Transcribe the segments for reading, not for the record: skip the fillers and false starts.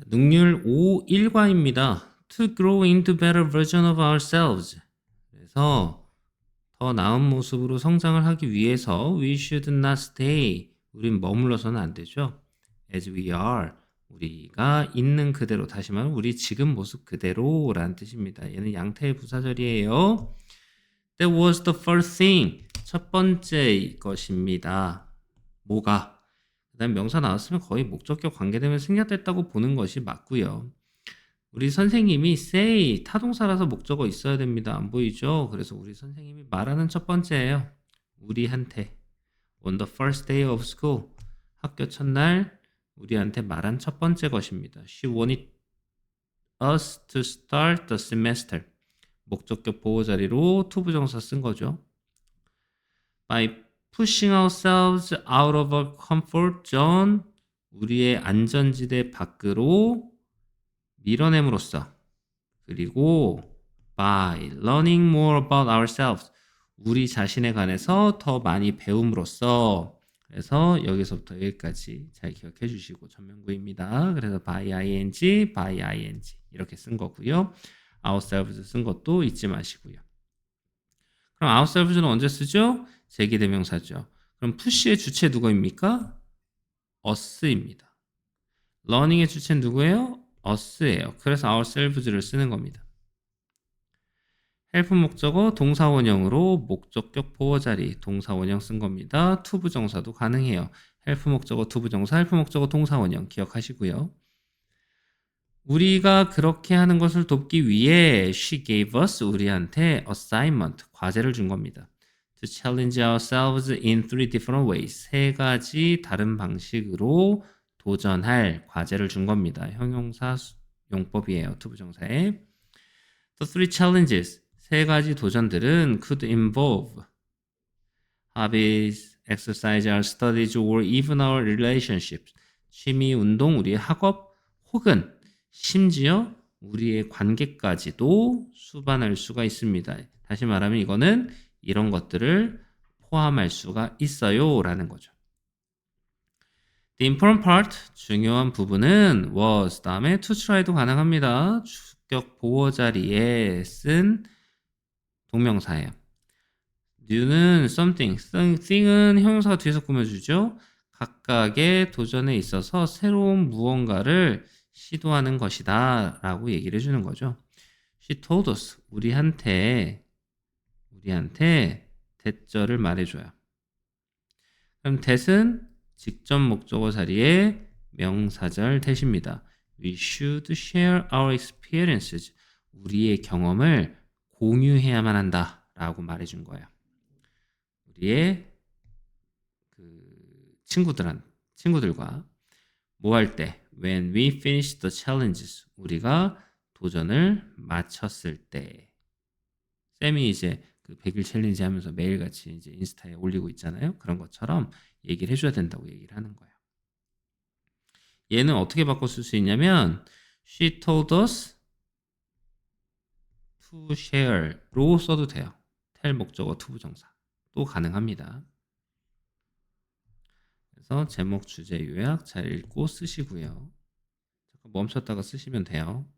능률 5일과입니다. To grow into better version of ourselves. 그래서 더 나은 모습으로 성장을 하기 위해서 we should not stay. 우린 머물러서는 안 되죠. As we are. 우리가 있는 그대로, 다시 말하면 우리 지금 모습 그대로라는 뜻입니다. 얘는 양태의 부사절이에요. That was the first thing. 첫 번째 것입니다. 뭐가? 그 다음 명사 나왔으면 거의 목적격 관계되면 생략됐다고 보는 것이 맞고요. 우리 선생님이 say 타동사라서 목적어 있어야 됩니다. 안 보이죠? 그래서 우리 선생님이 말하는 첫 번째예요. 우리한테 on the first day of school 학교 첫날 우리한테 말한 첫 번째 것입니다. She wanted us to start the semester. 목적격 보호 자리로 to 부정사 쓴 거죠. By pushing ourselves out of our comfort zone, 우리의 안전지대 밖으로 밀어냄으로써, 그리고 by learning more about ourselves, 우리 자신에 관해서 더 많이 배움으로써. 그래서 여기서부터 여기까지 잘 기억해 주시고 전면구입니다. 그래서 by ing 이렇게 쓴 거고요. ourselves 쓴 것도 잊지 마시고요. 그럼 ourselves는 언제 쓰죠? 제기대명사죠. 그럼 push의 주체 누구입니까? us입니다. learning의 주체는 누구예요? us예요. 그래서 ourselves를 쓰는 겁니다. help 목적어 동사원형으로 목적격 보호자리 동사원형 쓴 겁니다. to 부정사도 가능해요. help 목적어 to 부정사, help 목적어 동사원형 기억하시고요. 우리가 그렇게 하는 것을 돕기 위해 she gave us 우리한테 assignment 과제를 준 겁니다. To challenge ourselves in three different ways. 세 가지 다른 방식으로 도전할 과제를 준 겁니다. 형용사 용법이에요. to 부정사에. The three challenges. 세 가지 도전들은 could involve hobbies, exercise, our studies, or even our relationships. 취미, 운동, 우리의 학업, 혹은 심지어 우리의 관계까지도 수반할 수가 있습니다. 다시 말하면 이거는 이런 것들을 포함할 수가 있어요 라는 거죠. The important part, 중요한 부분은 was 다음에 to try도 가능합니다. 주격 보호 자리에 쓴 동명사예요. new는 something, thing은 형용사가 뒤에서 꾸며주죠. 각각의 도전에 있어서 새로운 무언가를 시도하는 것이다 라고 얘기를 해주는 거죠. She told us, 우리한테 대절을 말해줘요. 그럼 that은 직접 목적어 자리에 명사절 that입니다. We should share our experiences. 우리의 경험을 공유해야만 한다 라고 말해준 거예요. 우리의 친구들과 뭐 할 때, when we finish the challenges, 우리가 도전을 마쳤을 때. 쌤이 이제 그 100일 챌린지 하면서 매일같이 이제 인스타에 올리고 있잖아요. 그런 것처럼 얘기를 해줘야 된다고 얘기를 하는 거예요. 얘는 어떻게 바꿔 쓸 수 있냐면 she told us to share로 써도 돼요. tell 목적어 to 부정사 또 가능합니다. 그래서 제목, 주제, 요약 잘 읽고 쓰시고요. 잠깐 멈췄다가 쓰시면 돼요.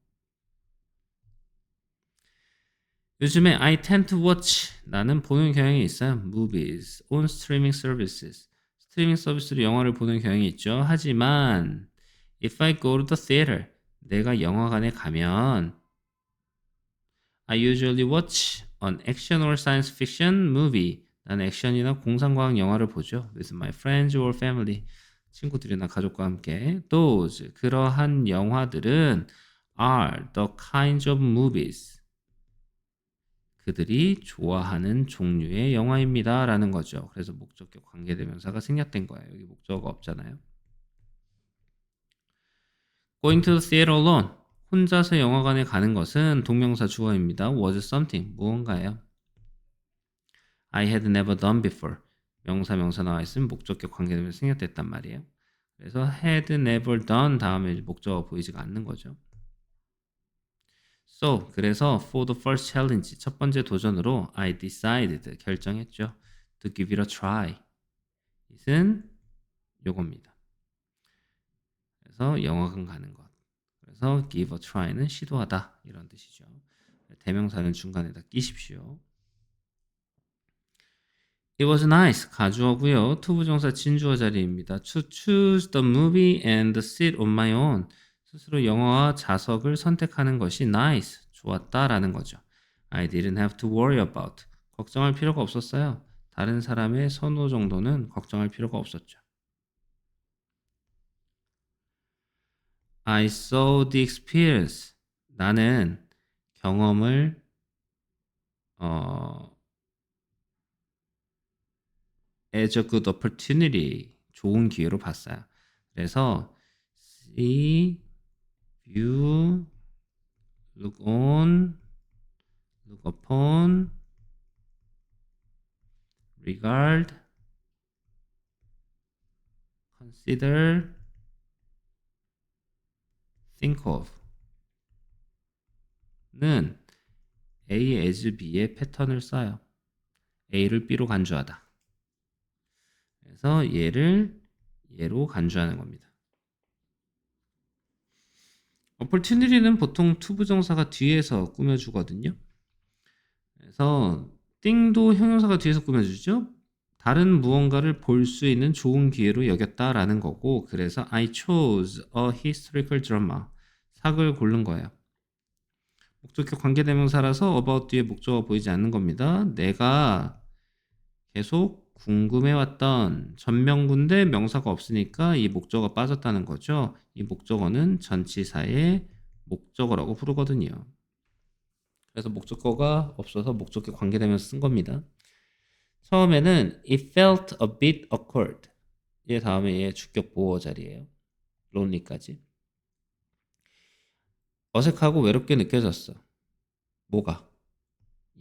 요즘에 I tend to watch, 나는 보는 경향이 있어요. movies on streaming services. 스트리밍 서비스로 영화를 보는 경향이 있죠. 하지만 if I go to the theater, 내가 영화관에 가면 I usually watch an action or science fiction movie. 난 액션이나 공상과학 영화를 보죠. with my friends or family. 친구들이나 가족과 함께. Those, 그러한 영화들은 are the kinds of movies. 그들이 좋아하는 종류의 영화입니다. 라는 거죠. 그래서 목적격 관계대명사가 생략된 거예요. 여기 목적어가 없잖아요. Going to the theater alone. 혼자서 영화관에 가는 것은 동명사 주어입니다. was something. 무언가예요. I had never done before. 명사 나와 있으면 목적격 관계대명사 생략됐단 말이에요. 그래서 had never done 다음에 목적어 보이지가 않는 거죠. So, 그래서 for the first challenge, 첫 번째 도전으로 I decided, 결정했죠. To give it a try. it은 요겁니다. 그래서 영화관 가는 것. 그래서 give a try는 시도하다 이런 뜻이죠. 대명사는 중간에다 끼십시오. It was nice 가주어고요. 투부정사 진주어 자리입니다. To choose the movie and sit on my own. 스스로 영화와 좌석을 선택하는 것이 nice, 좋았다라는 거죠. I didn't have to worry about. 걱정할 필요가 없었어요. 다른 사람의 선호 정도는 걱정할 필요가 없었죠. I saw the experience. 나는 경험을 as a good opportunity. 좋은 기회로 봤어요. 그래서 see, view, look on, look upon, regard, consider, think of 는 A as B의 패턴을 써요. A를 B로 간주하다. 그래서 얘를 얘로 간주하는 겁니다. opportunity는 보통 투부정사가 뒤에서 꾸며주거든요. 그래서 thing도 형용사가 뒤에서 꾸며주죠. 다른 무언가를 볼 수 있는 좋은 기회로 여겼다라는 거고, 그래서 I chose a historical drama. 삭을 고른 거예요. 목적격 관계대명사라서 about 뒤에 목적어가 보이지 않는 겁니다. 내가 계속 궁금해왔던 전명군데 명사가 없으니까 이 목적어가 빠졌다는 거죠. 이 목적어는 전치사의 목적어라고 부르거든요. 그래서 목적어가 없어서 목적격 관계대명사 쓴 겁니다. 처음에는 it felt a bit awkward. 얘 다음에 얘 주격 보호 자리예요. lonely까지. 어색하고 외롭게 느껴졌어. 뭐가?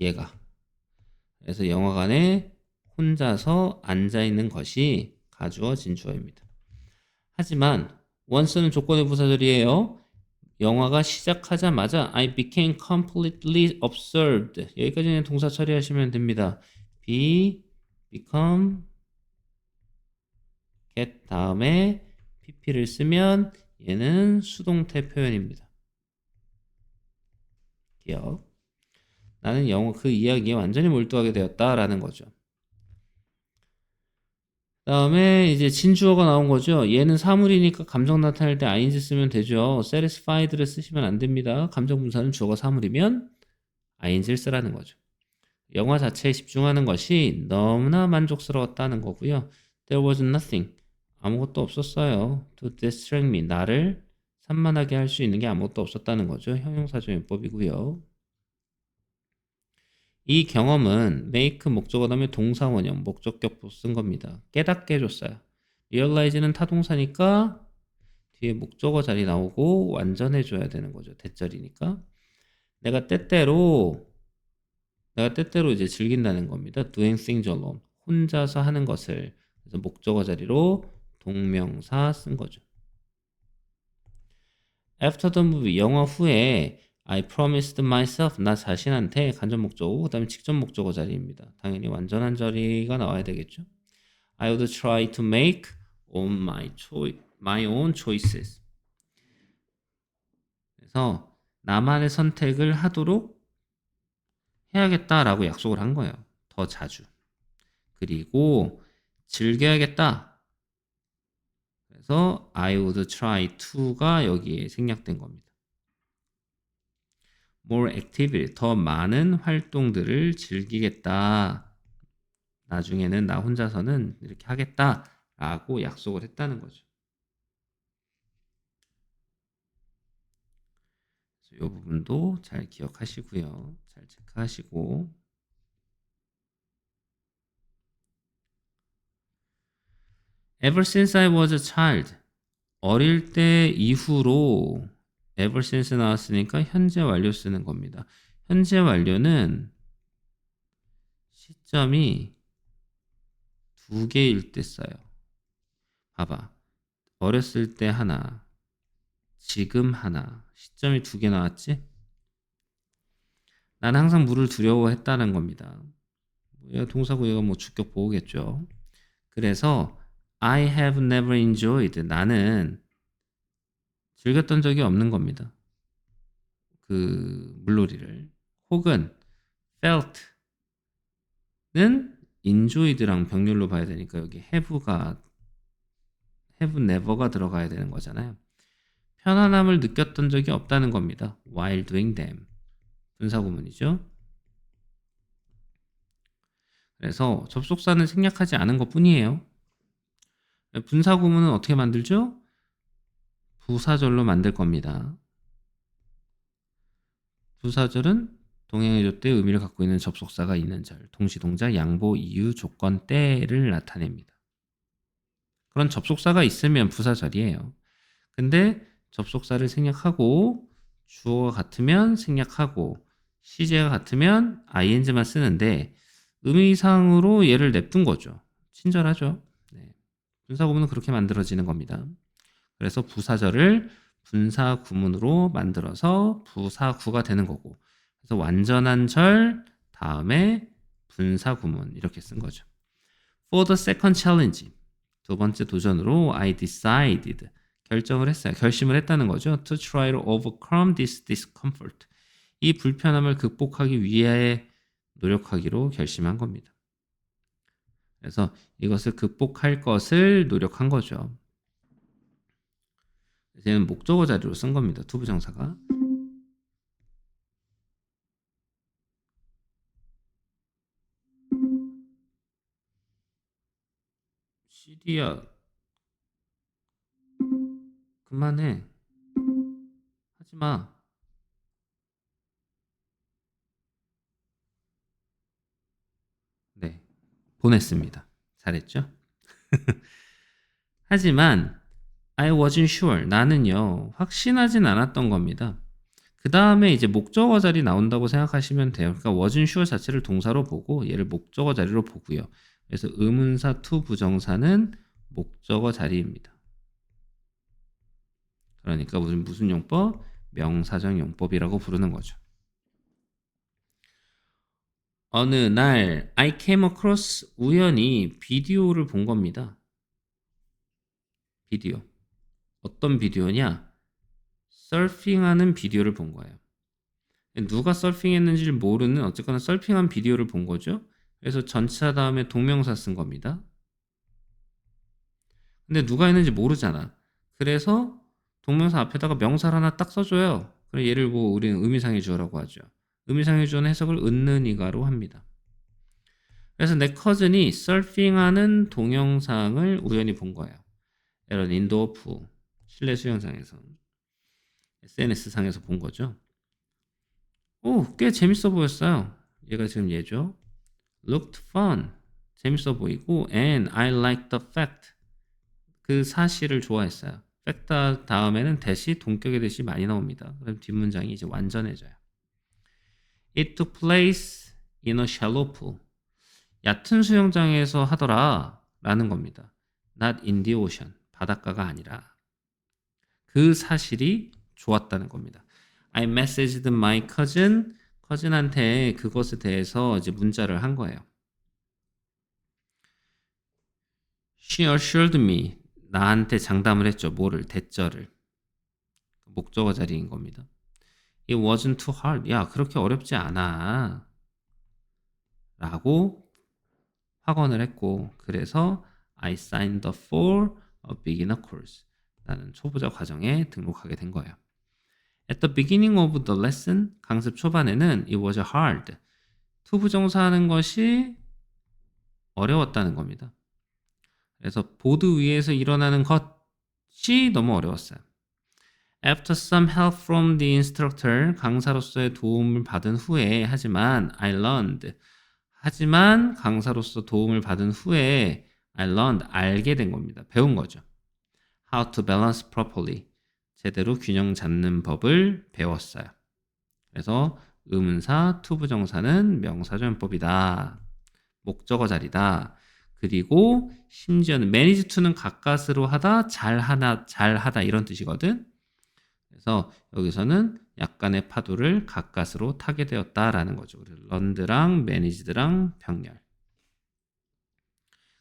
얘가. 그래서 영화관에 혼자서 앉아있는 것이 가주어 진주어입니다. 하지만 once는 조건의 부사절이에요. 영화가 시작하자마자 I became completely absorbed. 여기까지는 동사 처리하시면 됩니다. become, get 다음에 pp를 쓰면 얘는 수동태 표현입니다. 기억. 나는 영어 그 이야기에 완전히 몰두하게 되었다라는 거죠. 다음에 이제 진주어가 나온 거죠. 얘는 사물이니까 감정 나타낼 때 ing 쓰면 되죠. satisfied를 쓰시면 안 됩니다. 감정 분사는 주어가 사물이면 ing를 쓰라는 거죠. 영화 자체에 집중하는 것이 너무나 만족스러웠다는 거고요. There was nothing. 아무것도 없었어요. To distract me. 나를 산만하게 할 수 있는 게 아무것도 없었다는 거죠. 형용사조용법이고요. 이 경험은 make 목적어 다음에 동사 원형 목적격보 쓴 겁니다. 깨닫게 해줬어요. realize는 타동사니까 뒤에 목적어 자리 나오고 완전해줘야 되는 거죠. 대절이니까. 내가 때때로 이제 즐긴다는 겁니다. doing things alone. 혼자서 하는 것을. 그래서 목적어 자리로 동명사 쓴 거죠. After the movie, 영화 후에 I promised myself, 나 자신한테 간접 목적어, 그 다음에 직접 목적어 자리입니다. 당연히 완전한 자리가 나와야 되겠죠. I would try to make all my own choices. 그래서 나만의 선택을 하도록 해야겠다라고 약속을 한 거예요. 더 자주. 그리고 즐겨야겠다. 그래서 I would try to가 여기에 생략된 겁니다. more activity, 더 많은 활동들을 즐기겠다. 나중에는 나 혼자서는 이렇게 하겠다라고 약속을 했다는 거죠. 이 부분도 잘 기억하시고요. 잘 체크하시고. Ever since I was a child. 어릴 때 이후로 ever since 나왔으니까 현재 완료 쓰는 겁니다. 현재 완료는 시점이 두 개일 때 써요. 봐봐. 어렸을 때 하나, 지금 하나. 시점이 두 개 나왔지? 나는 항상 물을 두려워했다는 겁니다. 동사고 얘가 뭐 주격 보호겠죠. 그래서 I have never enjoyed. 나는 즐겼던 적이 없는 겁니다. 그 물놀이를. 혹은 felt는 enjoyed랑 병렬로 봐야 되니까 여기 have never가 들어가야 되는 거잖아요. 편안함을 느꼈던 적이 없다는 겁니다. while doing them. 분사구문이죠. 그래서 접속사는 생략하지 않은 것 뿐이에요. 분사구문은 어떻게 만들죠? 부사절로 만들 겁니다. 부사절은 동행해줘 때 의미를 갖고 있는 접속사가 있는 절, 동시동작, 양보, 이유, 조건, 때를 나타냅니다. 그런 접속사가 있으면 부사절이에요. 근데 접속사를 생략하고 주어가 같으면 생략하고 시제가 같으면 ing만 쓰는데 의미상으로 얘를 냅둔 거죠. 친절하죠. 네. 분사구문은 그렇게 만들어지는 겁니다. 그래서 부사절을 분사구문으로 만들어서 부사구가 되는 거고, 그래서 완전한 절 다음에 분사구문 이렇게 쓴 거죠. For the second challenge, 두 번째 도전으로 I decided, 결정을 했어요. 결심을 했다는 거죠. To try to overcome this discomfort, 이 불편함을 극복하기 위해 노력하기로 결심한 겁니다. 그래서 이것을 극복할 것을 노력한 거죠. 얘는 목적어 자리로 쓴 겁니다. 투부정사가. 시리야, 그만해. 하지마. 네, 보냈습니다. 잘했죠? 하지만 I wasn't sure, 나는요 확신하진 않았던 겁니다. 그 다음에 이제 목적어 자리 나온다고 생각하시면 돼요. 그러니까 wasn't sure 자체를 동사로 보고 얘를 목적어 자리로 보고요. 그래서 의문사 to 부정사는 목적어 자리입니다. 그러니까 무슨 용법? 명사적 용법이라고 부르는 거죠. 어느 날 I came across, 우연히 비디오를 본 겁니다. 비디오. 어떤 비디오냐? 서핑하는 비디오를 본 거예요. 누가 서핑했는지를 모르는, 어쨌거나 서핑한 비디오를 본 거죠. 그래서 전치사 다음에 동명사 쓴 겁니다. 근데 누가 했는지 모르잖아. 그래서 동명사 앞에다가 명사를 하나 딱 써줘요. 그래, 얘를 뭐 우리는 의미상의 주어라고 하죠. 의미상의 주어는 해석을 은는 이가로 합니다. 그래서 내 커즌이 서핑하는 동영상을 우연히 본 거예요. 이런 인도어 푸, 실내 수영장에서, SNS상에서 본 거죠. 오, 꽤 재밌어 보였어요. 얘가 지금 얘죠. Looked fun, 재밌어 보이고, and I liked the fact, 그 사실을 좋아했어요. fact 다음에는 대시, 동격의 대시 많이 나옵니다. 그럼 뒷문장이 이제 완전해져요. It took place in a shallow pool, 얕은 수영장에서 하더라 라는 겁니다. Not in the ocean, 바닷가가 아니라. 그 사실이 좋았다는 겁니다. I messaged my cousin, cousin한테 그것에 대해서 이제 문자를 한 거예요. She assured me, 나한테 장담을 했죠. 뭐를? 대절을. 목적어 자리인 겁니다. It wasn't too hard, 야 그렇게 어렵지 않아 라고 확언을 했고, 그래서 I signed up for a beginner course, 나는 초보자 과정에 등록하게 된 거예요. At the beginning of the lesson, 강습 초반에는 it was hard, 투부정사 하는 것이 어려웠다는 겁니다. 그래서 보드 위에서 일어나는 것이 너무 어려웠어요. After some help from the instructor, 강사로서의 도움을 받은 후에, 하지만 강사로서 도움을 받은 후에 I learned, 알게 된 겁니다. 배운 거죠. How to balance properly, 제대로 균형 잡는 법을 배웠어요. 그래서 의문사 투부정사는 명사전법이다. 목적어 자리다. 그리고 심지어는 manage to는 가까스로 하다, 잘하다 이런 뜻이거든. 그래서 여기서는 약간의 파도를 가까스로 타게 되었다라는 거죠. learned랑 managed랑 병렬.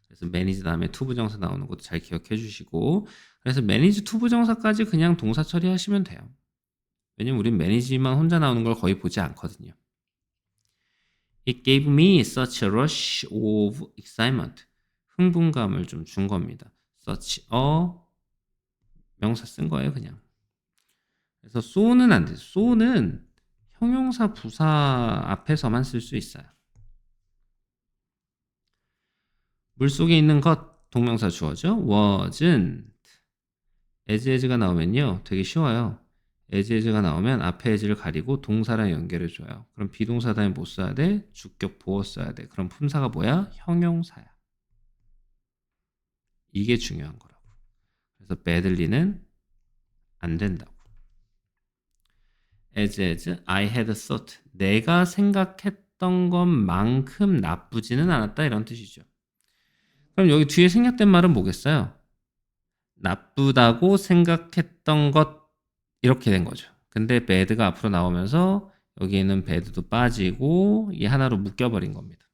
그래서 manage 다음에 투부정사 나오는 것도 잘 기억해 주시고, 그래서 manage to 부정사까지 그냥 동사 처리하시면 돼요. 왜냐면 우린 manage만 혼자 나오는 걸 거의 보지 않거든요. It gave me such a rush of excitement. 흥분감을 좀 준 겁니다. such a 명사 쓴 거예요, 그냥. 그래서 so는 안 돼요. so는 형용사 부사 앞에서만 쓸 수 있어요. 물속에 있는 것 동명사 주어죠. wasn't. as가 나오면요. 되게 쉬워요. as가 나오면 앞에 as를 가리고 동사랑 연결해줘요. 그럼 비동사 다음에 뭐 써야 돼? 주격 보어 써야 돼. 그럼 품사가 뭐야? 형용사야. 이게 중요한 거라고. 그래서 badly는 안 된다고. as I had thought. 내가 생각했던 것만큼 나쁘지는 않았다 이런 뜻이죠. 그럼 여기 뒤에 생략된 말은 뭐겠어요? 나쁘다고 생각했던 것 이렇게 된 거죠. 근데 bad가 앞으로 나오면서 여기에는 bad도 빠지고 이 하나로 묶여버린 겁니다.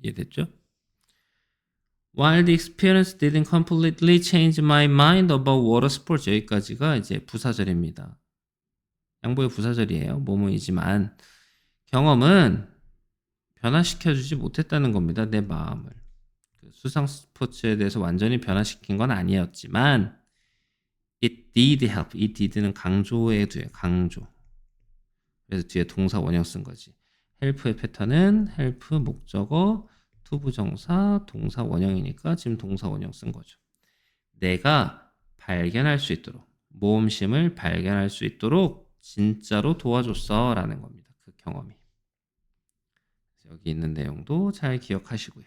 이해됐죠? While the experience didn't completely change my mind about water sports. 여기까지가 이제 부사절입니다. 양보의 부사절이에요. 뭐뭐이지만 경험은 변화시켜주지 못했다는 겁니다. 내 마음을. 수상 스포츠에 대해서 완전히 변화시킨 건 아니었지만 it did help. 이 did는 강조에 뒤에 강조. 그래서 뒤에 동사 원형 쓴 거지. help의 패턴은 help 목적어 to 부정사 동사 원형이니까 지금 동사 원형 쓴 거죠. 내가 발견할 수 있도록 모험심을 발견할 수 있도록 진짜로 도와줬어 라는 겁니다. 그 경험이. 여기 있는 내용도 잘 기억하시고요.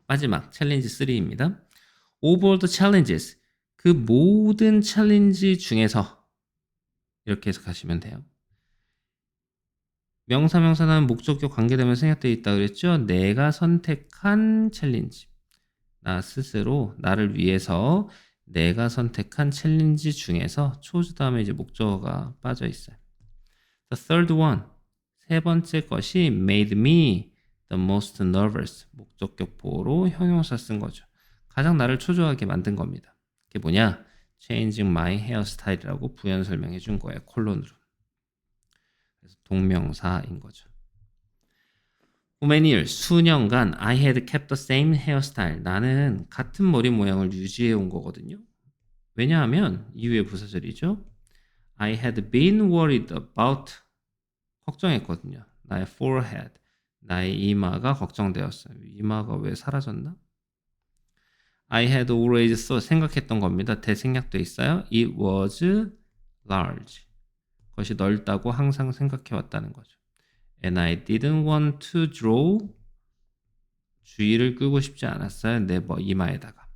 마지막 챌린지 3입니다. Of all the challenges, 그 모든 챌린지 중에서 이렇게 해석하시면 돼요. 명사명사는 목적격 관계되면 생략되어 있다 그랬죠? 내가 선택한 챌린지. 나 스스로 나를 위해서 내가 선택한 챌린지 중에서 초주 다음에 이제 목적어가 빠져 있어요. The third one. 세 번째 것이 made me the most nervous. 목적격 보호로 형용사 쓴 거죠. 가장 나를 초조하게 만든 겁니다. 그게 뭐냐? Changing my hairstyle이라고 부연 설명해 준 거예요. 콜론으로. 그래서 동명사인 거죠. For many years, 수년간 I had kept the same hairstyle. 나는 같은 머리 모양을 유지해 온 거거든요. 왜냐하면 이후의 부사절이죠. I had been worried about. 걱정했거든요. 나의 forehead. 나의 이마가 걱정되었어요. 이마가 왜 사라졌나? I had always thought. 생각했던 겁니다. 대생략돼 있어요. It was large. 그것이 넓다고 항상 생각해왔다는 거죠. And I didn't want to draw. 주의를 끄고 싶지 않았어요. 내 이마에다가.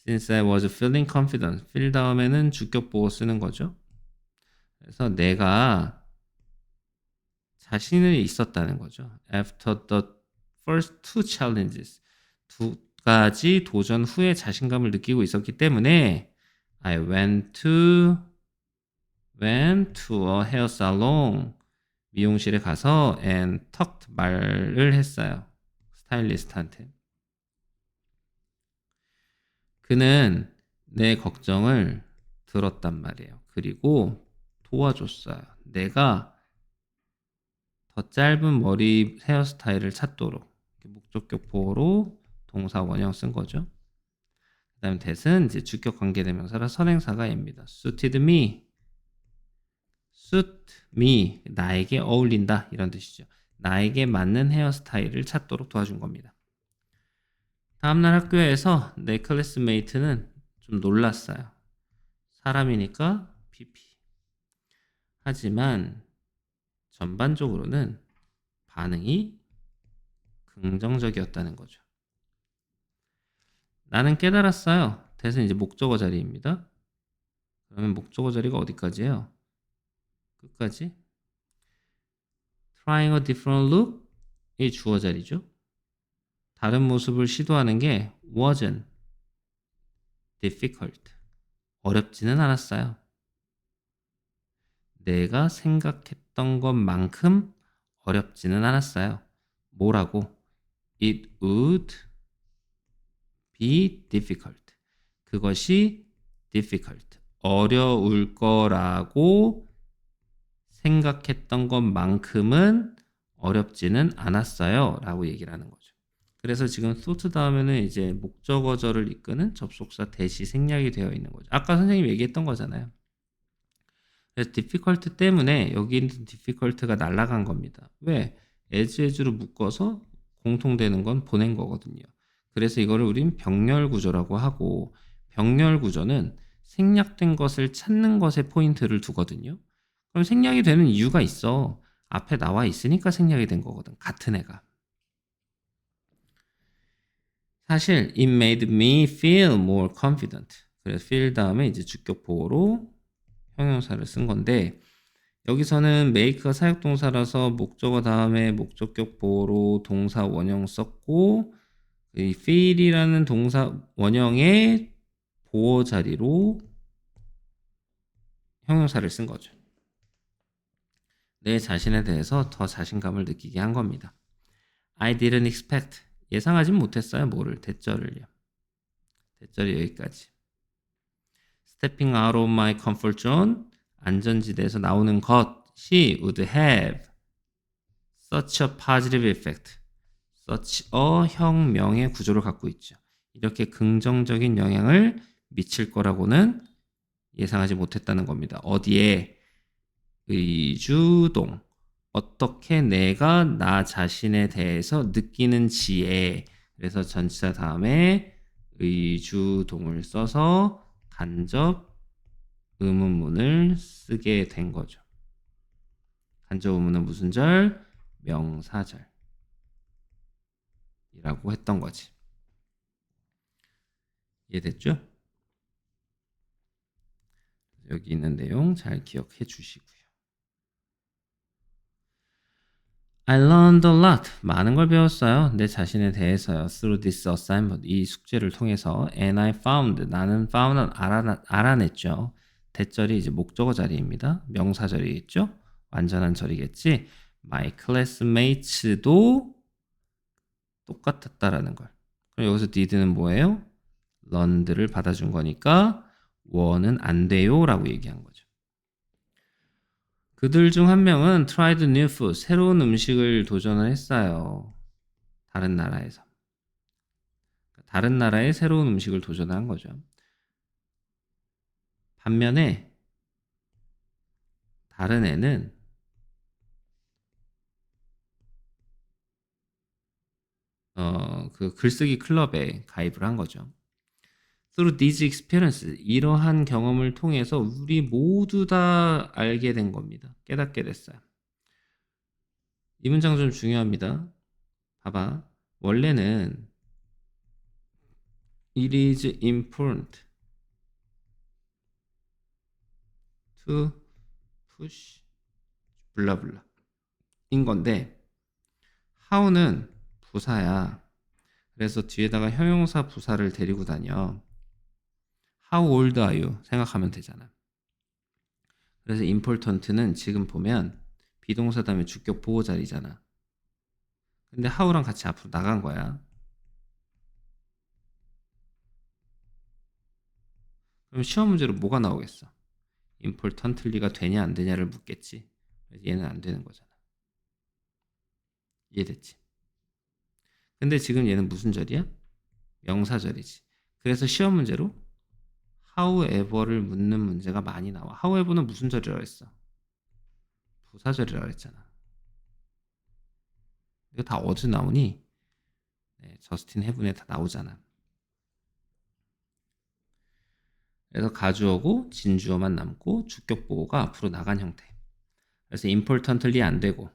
Since I was feeling confident. feel 다음에는 주격 보호 쓰는 거죠. 그래서 내가 자신이 있었다는 거죠. After the first two challenges. 두 가지 도전 후에 자신감을 느끼고 있었기 때문에 I went to a hair salon. 미용실에 가서 and talked 말을 했어요. 스타일리스트한테. 그는 내 걱정을 들었단 말이에요. 그리고 도와줬어요. 내가 더 짧은 머리 헤어스타일을 찾도록. 목적격 보호로 동사 원형 쓴 거죠. 그 다음에 that은 이제 주격 관계대명사라 선행사가입니다. suited me. suit me. 나에게 어울린다. 이런 뜻이죠. 나에게 맞는 헤어스타일을 찾도록 도와준 겁니다. 다음날 학교에서 내 클래스메이트는 좀 놀랐어요. 사람이니까 PP. 하지만 전반적으로는 반응이 긍정적이었다는 거죠. 나는 깨달았어요. that은 이제 목적어 자리입니다. 그러면 목적어 자리가 어디까지예요? 끝까지. Trying a different look 이 주어 자리죠. 다른 모습을 시도하는 게 wasn't difficult. 어렵지는 않았어요. 내가 생각했던 것만큼 어렵지는 않았어요. 뭐라고? It would be difficult. 그것이 difficult. 어려울 거라고 생각했던 것만큼은 어렵지는 않았어요. 라고 얘기를 하는 거죠. 그래서 지금 thought 다음에는 이제 목적어절을 이끄는 접속사 대시 생략이 되어 있는 거죠. 아까 선생님이 얘기했던 거잖아요. 그래서 difficult 때문에 여기 있는 difficult가 날아간 겁니다. 왜? as로 묶어서 공통되는 건 보낸 거거든요. 그래서 이거를 우린 병렬 구조라고 하고, 병렬 구조는 생략된 것을 찾는 것에 포인트를 두거든요. 그럼 생략이 되는 이유가 있어. 앞에 나와 있으니까 생략이 된 거거든. 같은 애가. 사실 it made me feel more confident. 그래서 feel 다음에 이제 주격 보호로 형용사를 쓴 건데, 여기서는 make가 사역동사라서 목적어 다음에 목적격 보호로 동사 원형 썼고, 이 feel이라는 동사 원형의 보호 자리로 형용사를 쓴 거죠. 내 자신에 대해서 더 자신감을 느끼게 한 겁니다. I didn't expect. 예상하진 못했어요. 뭐를? 대절을요. 대절이 여기까지. Stepping out of my comfort zone. 안전지대에서 나오는 것이 would have such a positive effect. such a 형명의 구조를 갖고 있죠. 이렇게 긍정적인 영향을 미칠 거라고는 예상하지 못했다는 겁니다. 어디에? 의주동. 어떻게 내가 나 자신에 대해서 느끼는지에. 그래서 전치사 다음에 의주동을 써서 간접 의문문을 쓰게 된 거죠. 간접 의문은 무슨 절? 명사절 이라고 했던 거지. 이해됐죠? 여기 있는 내용 잘 기억해 주시고요. I learned a lot. 많은 걸 배웠어요. 내 자신에 대해서요. Through this assignment. 이 숙제를 통해서. And I found. 나는 found은 알아냈죠. 대절이 이제 목적어 자리입니다. 명사절이겠죠? 완전한 절이겠지. My classmates도 똑같았다라는 걸. 그럼 여기서 did는 뭐예요? learned를 받아준 거니까 원은 안 돼요 라고 얘기한 거죠. 그들 중 한 명은 tried new food, 새로운 음식을 도전을 했어요. 다른 나라에서. 다른 나라의 새로운 음식을 도전한 거죠. 반면에 다른 애는 그 글쓰기 클럽에 가입을 한 거죠. Through these experiences, 이러한 경험을 통해서 우리 모두 다 알게 된 겁니다. 깨닫게 됐어요. 이 문장 좀 중요합니다. 봐봐. 원래는 It is important to push 블라블라 인 건데 how는 부사야. 그래서 뒤에다가 형용사 부사를 데리고 다녀. How old are you? 생각하면 되잖아. 그래서 important는 지금 보면 비동사 다음에 주격 보호 자리잖아. 근데 how랑 같이 앞으로 나간 거야. 그럼 시험 문제로 뭐가 나오겠어? importantly가 되냐 안 되냐를 묻겠지. 그래서 얘는 안 되는 거잖아. 이해됐지? 근데 지금 얘는 무슨 절이야? 명사절이지. 그래서 시험 문제로 however를 묻는 문제가 많이 나와. however는 무슨 절이라고 했어? 부사절이라고 했잖아. 이거 다 어디서 나오니? 네, 저스틴 헤븐에 다 나오잖아. 그래서 가주어고 진주어만 남고 주격 보호가 앞으로 나간 형태. 그래서 importantly 안 되고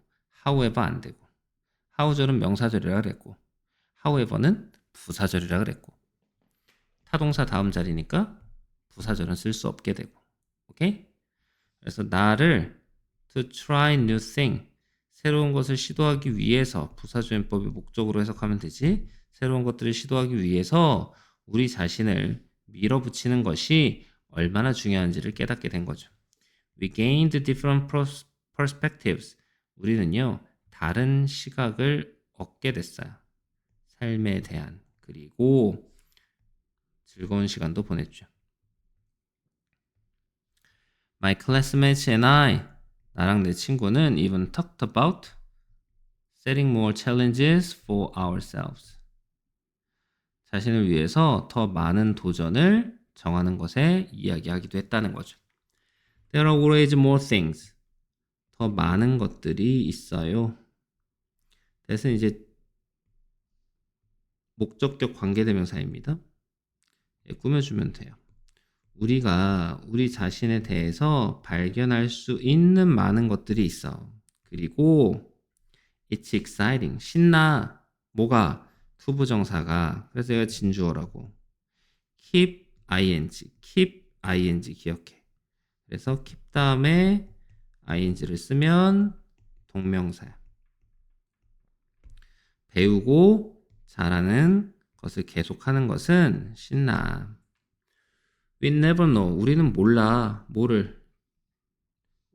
however 안 되고 how절은 명사절이라 그랬고 however는 부사절이라 그랬고 타동사 다음 자리니까 부사절은 쓸 수 없게 되고. 오케이? 그래서 나를 to try new thing 새로운 것을 시도하기 위해서 부사주행법의 목적으로 해석하면 되지. 새로운 것들을 시도하기 위해서 우리 자신을 밀어붙이는 것이 얼마나 중요한지를 깨닫게 된 거죠. We gained different perspectives. 우리는요, 다른 시각을 얻게 됐어요. 삶에 대한 그리고 즐거운 시간도 보냈죠. My classmates and I 나랑 내 친구는 even talked about setting more challenges for ourselves. 자신을 위해서 더 많은 도전을 정하는 것에 이야기하기도 했다는 거죠. There are always more things. 더 많은 것들이 있어요. 그래서 이제 목적격 관계대명사입니다. 꾸며주면 돼요. 우리가 우리 자신에 대해서 발견할 수 있는 많은 것들이 있어. 그리고 It's exciting. 신나. 뭐가? 투부정사가. 그래서 제가 진주어라고. keep ing 기억해. 그래서 keep 다음에 ing를 쓰면 동명사야. 배우고 잘하는 것을 계속하는 것은 신나. We never know. 우리는 몰라. 뭐를?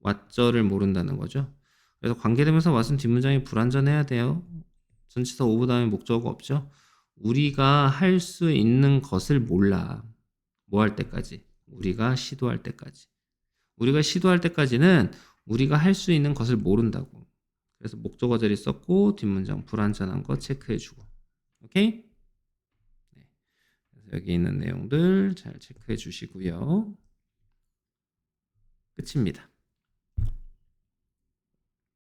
what절을 모른다는 거죠. 그래서 관계대명사 what은 뒷문장이 불완전해야 돼요. 전치사 오브 다음에 목적어가 없죠. 우리가 할 수 있는 것을 몰라. 뭐 할 때까지? 우리가 시도할 때까지. 우리가 시도할 때까지는 우리가 할 수 있는 것을 모른다고. 그래서 목적어 자리 썼고 뒷문장 불완전한 거 체크해주고. 오케이? 네. 그래서 여기 있는 내용들 잘 체크해 주시고요. 끝입니다.